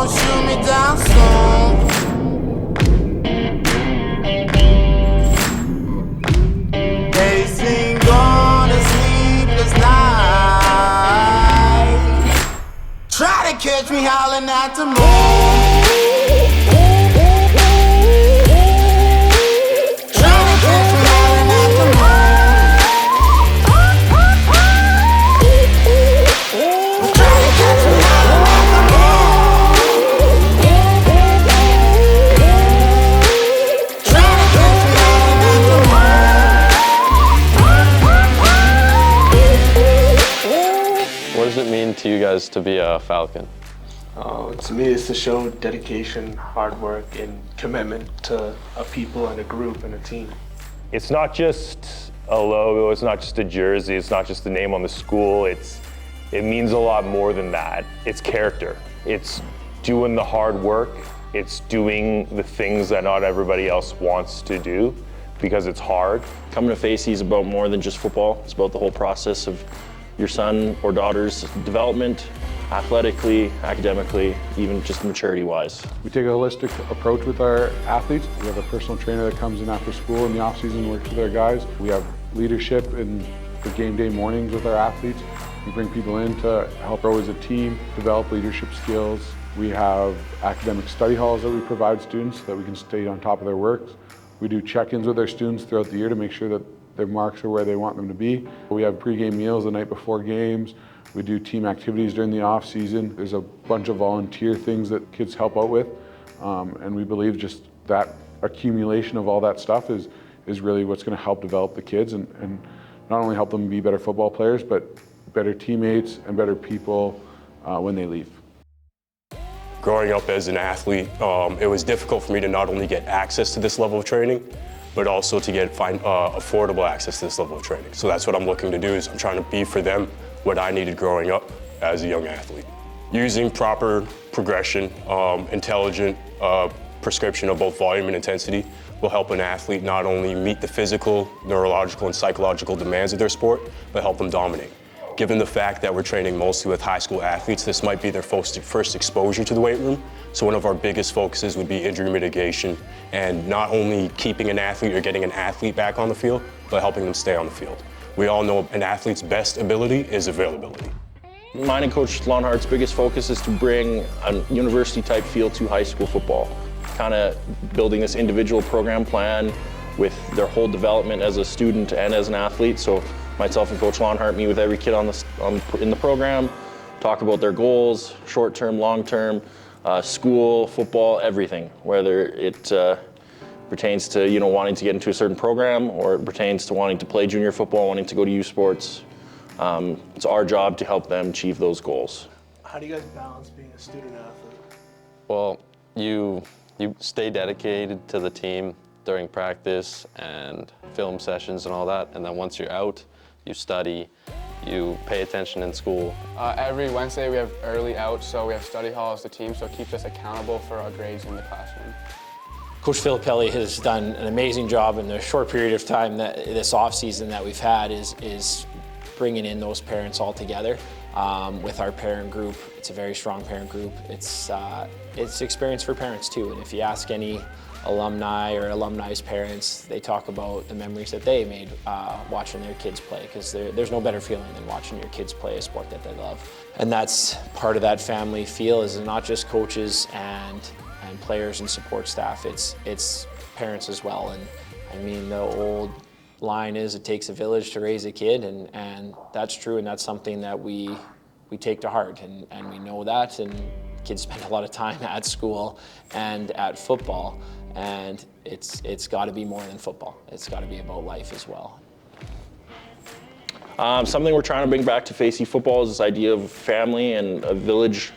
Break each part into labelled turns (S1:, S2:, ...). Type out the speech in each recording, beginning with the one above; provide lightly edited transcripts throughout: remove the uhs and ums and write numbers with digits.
S1: gon' shoot me down soon. Pacing on a sleepless night. Try to catch me howling at the moon.
S2: What does it mean to you guys to be a Falcon?
S3: To me, it's to show dedication, hard work, and commitment to a people and a group and a team.
S4: It's not just a logo, it's not just a jersey, it's not just the name on the school, it means a lot more than that. It's character. It's doing the hard work, it's doing the things that not everybody else wants to do because it's hard.
S5: Coming to Facey is about more than just football. It's about the whole process of your son or daughter's development, athletically, academically, even just maturity-wise.
S6: We take a holistic approach with our athletes. We have a personal trainer that comes in after school in the off-season, works with our guys. We have leadership in the game day mornings with our athletes. We bring people in to help grow as a team, develop leadership skills. We have academic study halls that we provide students so that we can stay on top of their work. We do check-ins with our students throughout the year to make sure that their marks are where they want them to be. We have pre-game meals the night before games. We do team activities during the off season. There's a bunch of volunteer things that kids help out with. And we believe just that accumulation of all that stuff is really what's gonna help develop the kids and not only help them be better football players, but better teammates and better people when they leave.
S7: Growing up as an athlete, it was difficult for me to not only get access to this level of training, but also to get affordable access to this level of training. So that's what I'm looking to do, is I'm trying to be for them what I needed growing up as a young athlete. Using proper progression, intelligent prescription of both volume and intensity will help an athlete not only meet the physical, neurological, and psychological demands of their sport, but help them dominate. Given the fact that we're training mostly with high school athletes, this might be their first exposure to the weight room. So one of our biggest focuses would be injury mitigation and not only keeping an athlete or getting an athlete back on the field, but helping them stay on the field. We all know an athlete's best ability is availability.
S5: Mine and Coach Lonhart's biggest focus is to bring a university-type feel to high school football. Kind of building this individual program plan with their whole development as a student and as an athlete. So myself and Coach Lonhart meet with every kid in the program, talk about their goals, short-term, long-term, school, football, everything. Whether it pertains to wanting to get into a certain program, or it pertains to wanting to play junior football, wanting to go to youth sports. It's our job to help them achieve those goals.
S3: How do you guys balance being a student athlete?
S2: Well, you stay dedicated to the team during practice and film sessions and all that, and then once you're out, you study, you pay attention in school.
S8: Every Wednesday we have early out, so we have study hall as the team, so it keeps us accountable for our grades in the classroom.
S9: Coach Filippelli has done an amazing job in the short period of time that this off-season that we've had is bringing in those parents all together. With our parent group, it's a very strong parent group. It's experience for parents too, and if you ask any alumni or alumni's parents, they talk about the memories that they made watching their kids play, because there's no better feeling than watching your kids play a sport that they love. And that's part of that family feel, is not just coaches and players and support staff, it's parents as well. And I mean, the old line is, it takes a village to raise a kid, and that's true, and that's something that we take to heart, and we know that, and kids spend a lot of time at school and at football, and it's got to be more than football. It's got to be about life as well.
S5: Something we're trying to bring back to Facey Football is this idea of family and a village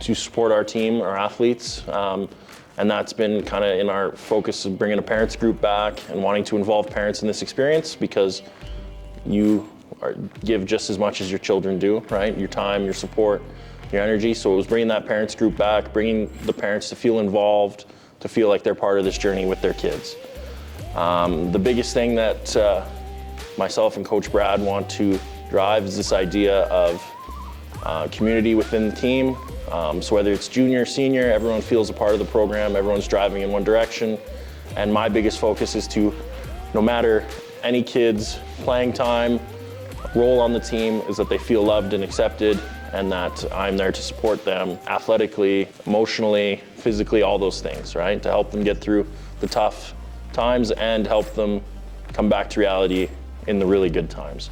S5: to support our team, our athletes. And that's been kind of in our focus of bringing a parents group back and wanting to involve parents in this experience, because you give just as much as your children do, right? Your time, your support, your energy. So it was bringing that parents group back, bringing the parents to feel involved, to feel like they're part of this journey with their kids. The biggest thing that myself and Coach Brad want to drive is this idea of community within the team. So whether it's junior, senior, everyone feels a part of the program, everyone's driving in one direction. And my biggest focus is to, no matter any kid's playing time, role on the team, is that they feel loved and accepted, and that I'm there to support them athletically, emotionally, physically, all those things, right? To help them get through the tough times and help them come back to reality in the really good times.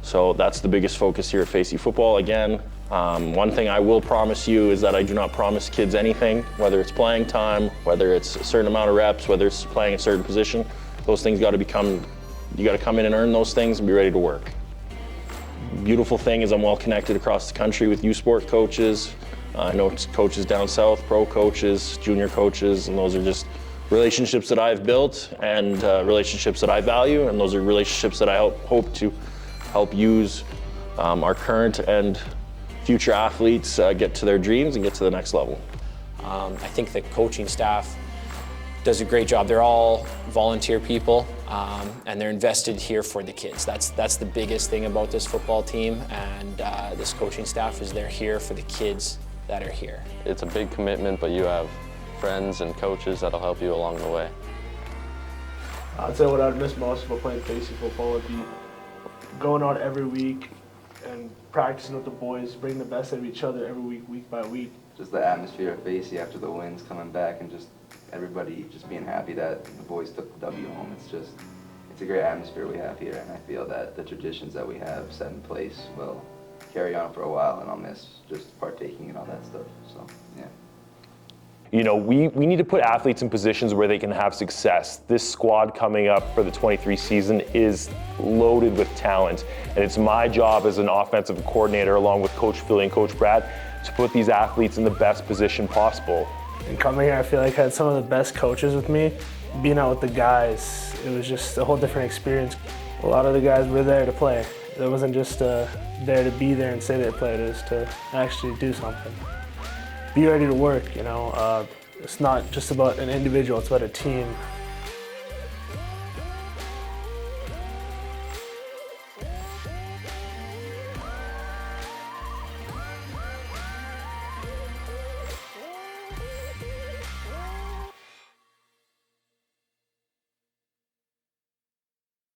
S5: So that's the biggest focus here at Facey Football. Again, one thing I will promise you is that I do not promise kids anything, whether it's playing time, whether it's a certain amount of reps, whether it's playing a certain position. Those things got to become, you got to come in and earn those things and be ready to work. Beautiful thing is I'm well connected across the country with youth sport coaches. I know coaches down south, pro coaches, junior coaches, and those are just relationships that I've built and relationships that I value, and those are relationships that I hope to help use our current and future athletes get to their dreams and get to the next level.
S9: I think the coaching staff does a great job. They're all volunteer people, and they're invested here for the kids. That's the biggest thing about this football team, and this coaching staff is they're here for the kids that are here.
S2: It's a big commitment, but you have friends and coaches that'll help you along the way.
S3: I'd say what I'd miss most about playing Facey Football would be going out every week and practicing with the boys, bringing the best out of each other every week, week by week.
S10: Just the atmosphere at Facey after the wins, coming back and just everybody just being happy that the boys took the W home. It's a great atmosphere we have here, and I feel that the traditions that we have set in place will carry on for a while, and I'll miss just partaking in all that stuff, so yeah.
S4: You know, we need to put athletes in positions where they can have success. This squad coming up for the 23 season is loaded with talent, and it's my job as an offensive coordinator, along with Coach Philly and Coach Brad, to put these athletes in the best position possible.
S11: And coming here, I feel like I had some of the best coaches with me. Being out with the guys, it was just a whole different experience. A lot of the guys were there to play. It wasn't just there to be there and say they played, it was to actually do something. Be ready to work, you know. It's not just about an individual, it's about a team.